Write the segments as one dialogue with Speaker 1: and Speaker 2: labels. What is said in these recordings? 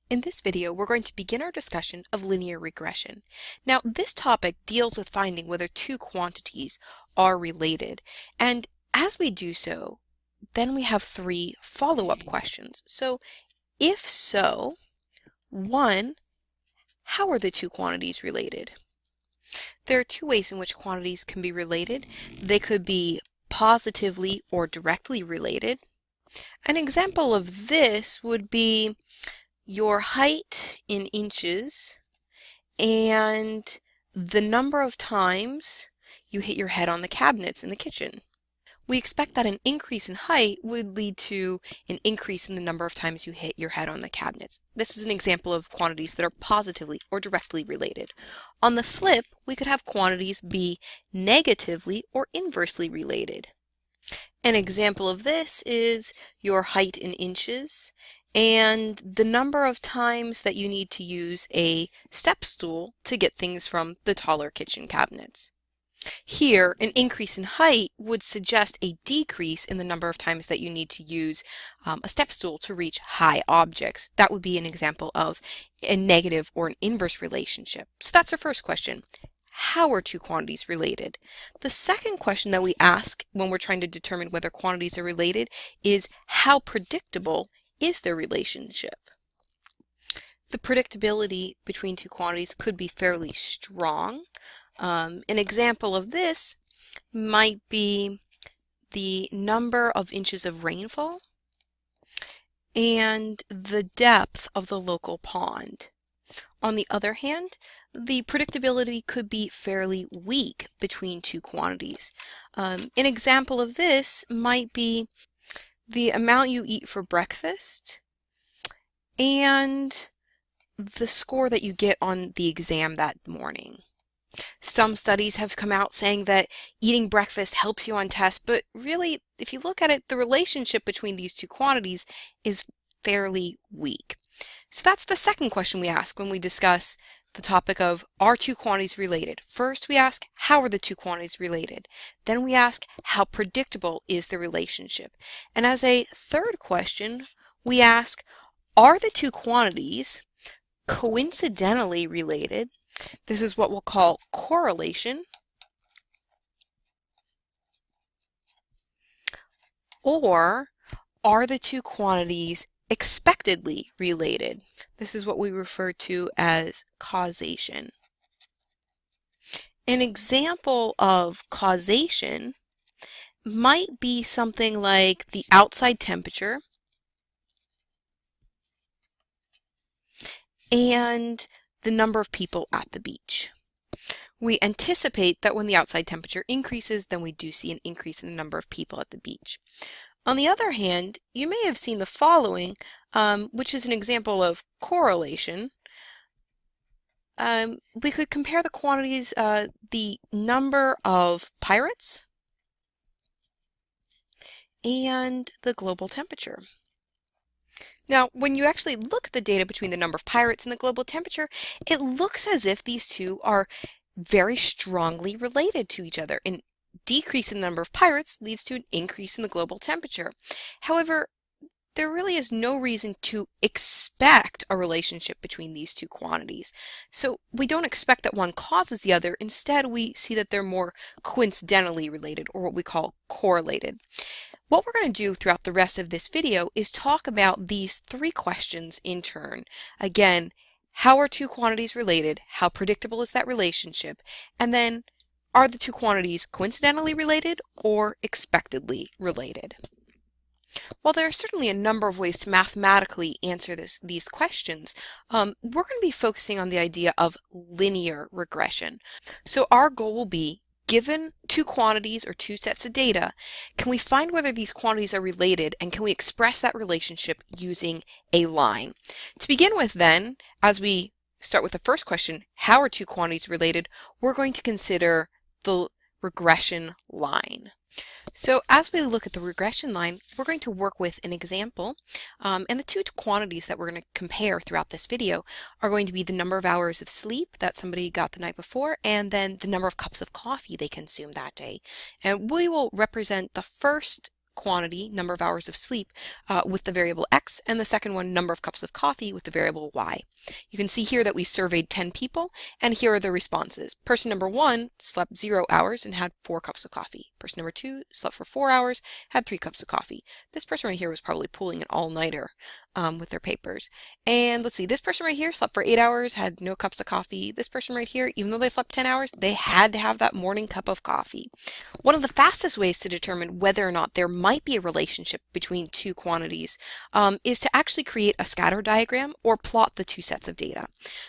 Speaker 1: In this video, we're going to begin our discussion of linear regression. Now, this topic deals with finding whether two quantities are related. And as we do so, then we have three follow-up questions. So, if so, one, how are the two quantities related? There are two ways in which quantities can be related. They could be positively or directly related. An example of this would be your height in inches and the number of times you hit your head on the cabinets in the kitchen. We expect that an increase in height would lead to an increase in the number of times you hit your head on the cabinets. This is an example of quantities that are positively or directly related. On the flip, we could have quantities be negatively or inversely related. An example of this is your height in inches and the number of times that you need to use a step stool to get things from the taller kitchen cabinets. Here, an increase in height would suggest a decrease in the number of times that you need to use a step stool to reach high objects. That would be an example of a negative or an inverse relationship. So that's our first question. How are two quantities related? The second question that we ask when we're trying to determine whether quantities are related is how predictable is their relationship? The predictability between two quantities could be fairly strong. An example of this might be the number of inches of rainfall and the depth of the local pond. On the other hand, the predictability could be fairly weak between two quantities. An example of this might be the amount you eat for breakfast and the score that you get on the exam that morning. Some studies have come out saying that eating breakfast helps you on tests, but really, if you look at it, the relationship between these two quantities is fairly weak. So that's the second question we ask when we discuss the topic of are two quantities related. First, we ask how are the two quantities related? Then we ask how predictable is the relationship? And as a third question, we ask are the two quantities coincidentally related? This is what we'll call correlation, or are the two quantities expectedly related? This is what we refer to as causation. An example of causation might be something like the outside temperature and the number of people at the beach. We anticipate that when the outside temperature increases, then we do see an increase in the number of people at the beach. On the other hand, you may have seen the following, which is an example of correlation. We could compare the quantities, the number of pirates and the global temperature. Now, when you actually look at the data between the number of pirates and the global temperature, it looks as if these two are very strongly related to each other. An decrease in the number of pirates leads to an increase in the global temperature. However, there really is no reason to expect a relationship between these two quantities. So we don't expect that one causes the other. Instead, we see that they're more coincidentally related, or what we call correlated. What we're going to do throughout the rest of this video is talk about these three questions in turn. Again, how are two quantities related? How predictable is that relationship? And then, are the two quantities coincidentally related or expectedly related? While there are certainly a number of ways to mathematically answer these questions, we're going to be focusing on the idea of linear regression. So our goal will be, given two quantities or two sets of data, can we find whether these quantities are related, and can we express that relationship using a line? To begin with then, as we start with the first question, how are two quantities related, we're going to consider the regression line. So as we look at the regression line, we're going to work with an example, and the two quantities that we're going to compare throughout this video are going to be the number of hours of sleep that somebody got the night before, and then the number of cups of coffee they consumed that day. And we will represent the first quantity, number of hours of sleep, with the variable X, and the second one, number of cups of coffee, with the variable Y. You can see here that we surveyed 10 people, and here are the responses. Person number 1 slept 0 hours and had 4 cups of coffee. Person number 2 slept for 4 hours, had 3 cups of coffee. This person right here was probably pulling an all-nighter with their papers. And let's see, this person right here slept for 8 hours, had no cups of coffee. This person right here, even though they slept 10 hours, they had to have that morning cup of coffee. One of the fastest ways to determine whether or not there might be a relationship between two quantities is to actually create a scatter diagram or plot the two sets of data.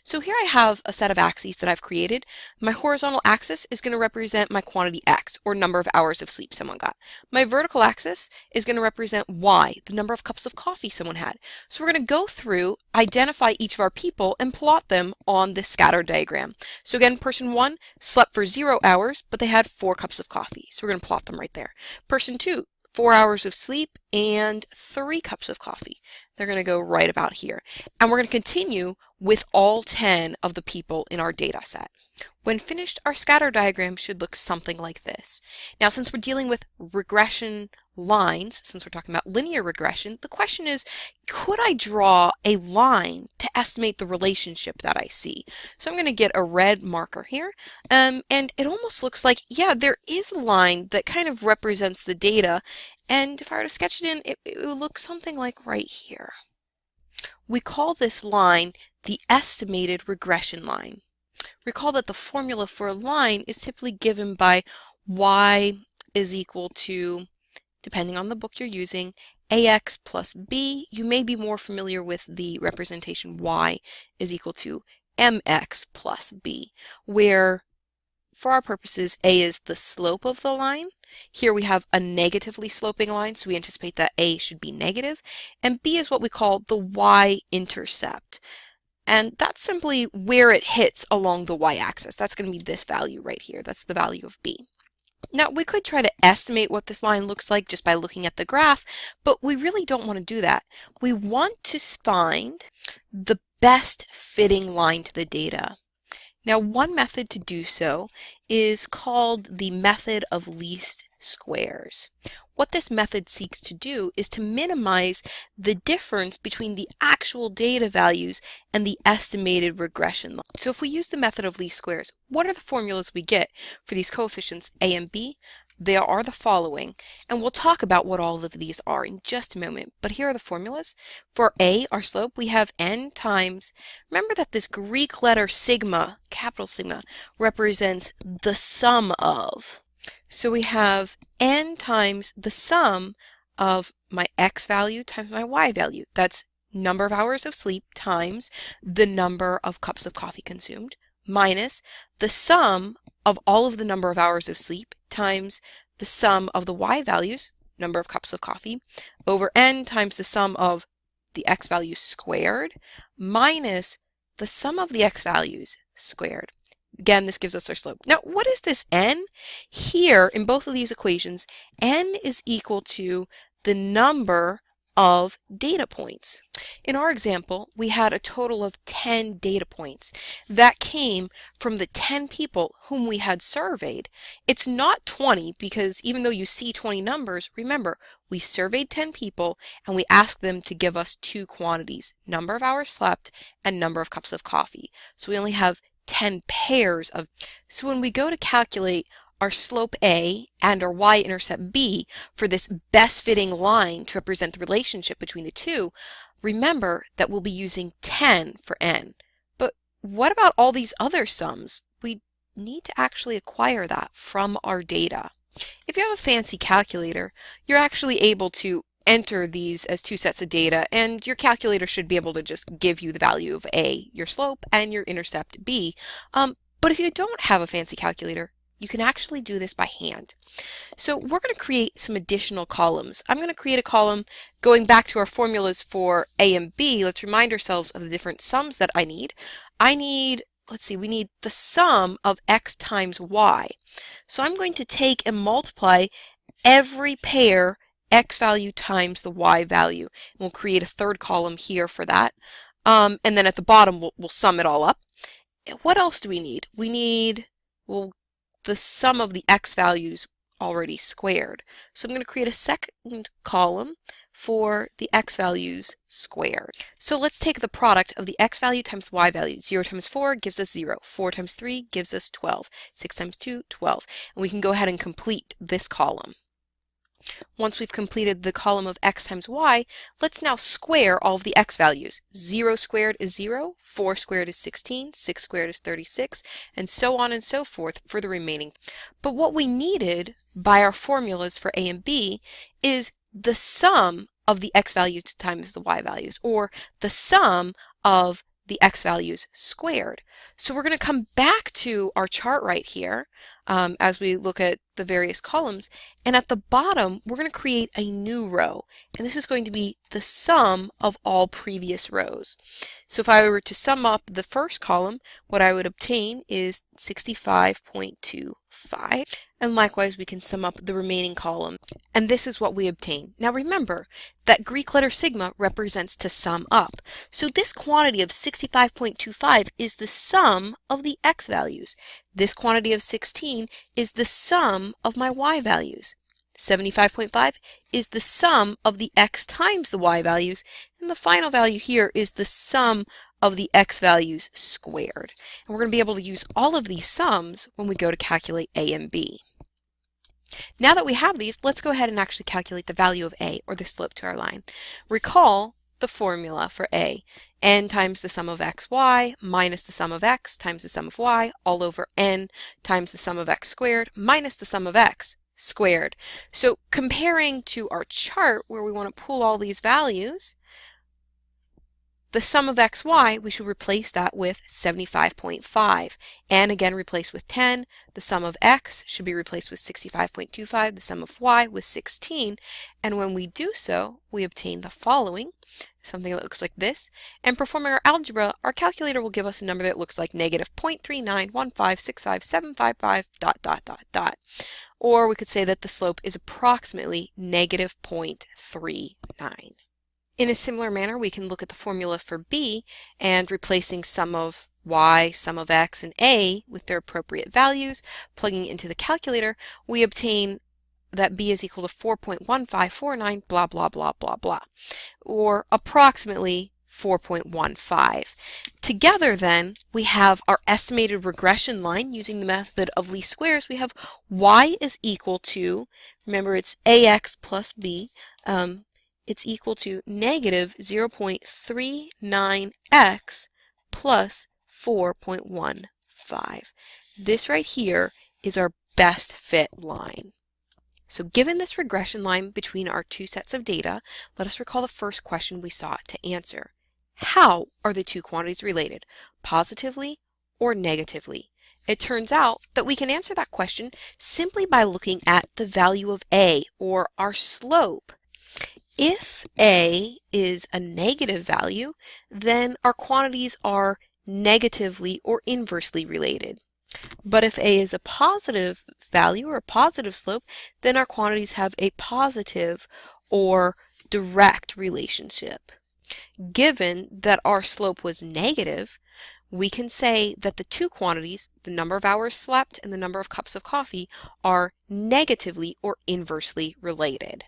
Speaker 1: So here I have a set of axes that I've created. My horizontal axis is going to represent my quantity X, or number of hours of sleep someone got. My vertical axis is going to represent Y, the number of cups of coffee someone had. So we're going to go through, identify each of our people, and plot them on this scatter diagram. So again, person 1 slept for 0 hours, but they had 4 cups of coffee. So we're going to plot them right there. Person 2, 4 hours of sleep and 3 cups of coffee. They're going to go right about here. And we're going to continue with all 10 of the people in our data set. When finished, our scatter diagram should look something like this. Now, since we're dealing with regression lines, since we're talking about linear regression, the question is, could I draw a line to estimate the relationship that I see? So I'm going to get a red marker here, and it almost looks like, yeah, there is a line that kind of represents the data, and if I were to sketch it in, it would look something like right here. We call this line the estimated regression line. Recall that the formula for a line is typically given by y is equal to, depending on the book you're using, ax plus b. You may be more familiar with the representation y is equal to mx plus b, where for our purposes a is the slope of the line. Here we have a negatively sloping line, so we anticipate that a should be negative, and b is what we call the y-intercept. And that's simply where it hits along the y-axis. That's going to be this value right here. That's the value of b. Now, we could try to estimate what this line looks like just by looking at the graph, but we really don't want to do that. We want to find the best fitting line to the data. Now, one method to do so is called the method of least squares. What this method seeks to do is to minimize the difference between the actual data values and the estimated regression line. So if we use the method of least squares, what are the formulas we get for these coefficients a and b? They are the following, and we'll talk about what all of these are in just a moment, but here are the formulas. For a, our slope, we have n times, remember that this Greek letter sigma, capital sigma, represents the sum of. So we have n times the sum of my x value times my y value. That's number of hours of sleep times the number of cups of coffee consumed, minus the sum of all of the number of hours of sleep times the sum of the y values, number of cups of coffee, over n times the sum of the x values squared, minus the sum of the x values squared. Again, this gives us our slope. Now, what is this n? Here, in both of these equations, n is equal to the number of data points. In our example, we had a total of 10 data points that came from the 10 people whom we had surveyed. It's not 20 because even though you see 20 numbers, remember, we surveyed 10 people and we asked them to give us two quantities, number of hours slept and number of cups of coffee. So we only have 10 pairs of. So when we go to calculate our slope A and our y-intercept B for this best fitting line to represent the relationship between the two, remember that we'll be using 10 for n. But what about all these other sums? We need to actually acquire that from our data. If you have a fancy calculator, you're actually able to enter these as two sets of data, and your calculator should be able to just give you the value of A, your slope, and your intercept B. But if you don't have a fancy calculator, you can actually do this by hand. So we're going to create some additional columns. I'm going to create a column going back to our formulas for A and B. Let's remind ourselves of the different sums that I need. Let's see, we need the sum of x times y. So I'm going to take and multiply every pair x value times the y value. And we'll create a third column here for that. And then at the bottom, we'll sum it all up. What else do we need? We need, well, the sum of the x values already squared. So I'm going to create a second column for the x values squared. So let's take the product of the x value times the y value. 0 times 4 gives us 0. 4 times 3 gives us 12. 6 times 2, 12. And we can go ahead and complete this column. Once we've completed the column of x times y, let's now square all of the x values. 0 squared is 0, 4 squared is 16, 6 squared is 36, and so on and so forth for the remaining. But what we needed by our formulas for a and b is the sum of the x values times the y values, or the sum of the x values squared. So we're going to come back to our chart right here as we look at the various columns, and at the bottom we're going to create a new row, and this is going to be the sum of all previous rows. So if I were to sum up the first column, what I would obtain is 65.25, and likewise we can sum up the remaining column, and this is what we obtain. Now remember that Greek letter sigma represents to sum up, so this quantity of 65.25 is the sum of the x values. This quantity of 16 is the sum of my y values. 75.5 is the sum of the x times the y values, and the final value here is the sum of the x values squared. And we're going to be able to use all of these sums when we go to calculate a and b. Now that we have these, let's go ahead and actually calculate the value of a, or the slope to our line. Recall the formula for a: n times the sum of xy minus the sum of x times the sum of y all over n times the sum of x squared minus the sum of x squared. So comparing to our chart where we want to pull all these values, the sum of xy, we should replace that with 75.5, and again replace with 10. The sum of x should be replaced with 65.25, the sum of y with 16, and when we do so, we obtain the following, something that looks like this, and performing our algebra, our calculator will give us a number that looks like negative 0.3915657755 ... Or we could say that the slope is approximately negative 0.39. In a similar manner, we can look at the formula for b, and replacing sum of y, sum of x, and a with their appropriate values, plugging it into the calculator, we obtain that b is equal to 4.1549 blah blah blah blah blah, or approximately 4.15. Together then, we have our estimated regression line using the method of least squares. We have y is equal to, remember it's ax plus b, it's equal to negative 0.39x plus 4.15. This right here is our best fit line. So given this regression line between our two sets of data, let us recall the first question we sought to answer. How are the two quantities related, positively or negatively? It turns out that we can answer that question simply by looking at the value of a, or our slope. If a is a negative value, then our quantities are negatively or inversely related. But if a is a positive value, or a positive slope, then our quantities have a positive or direct relationship. Given that our slope was negative, we can say that the two quantities, the number of hours slept and the number of cups of coffee, are negatively or inversely related.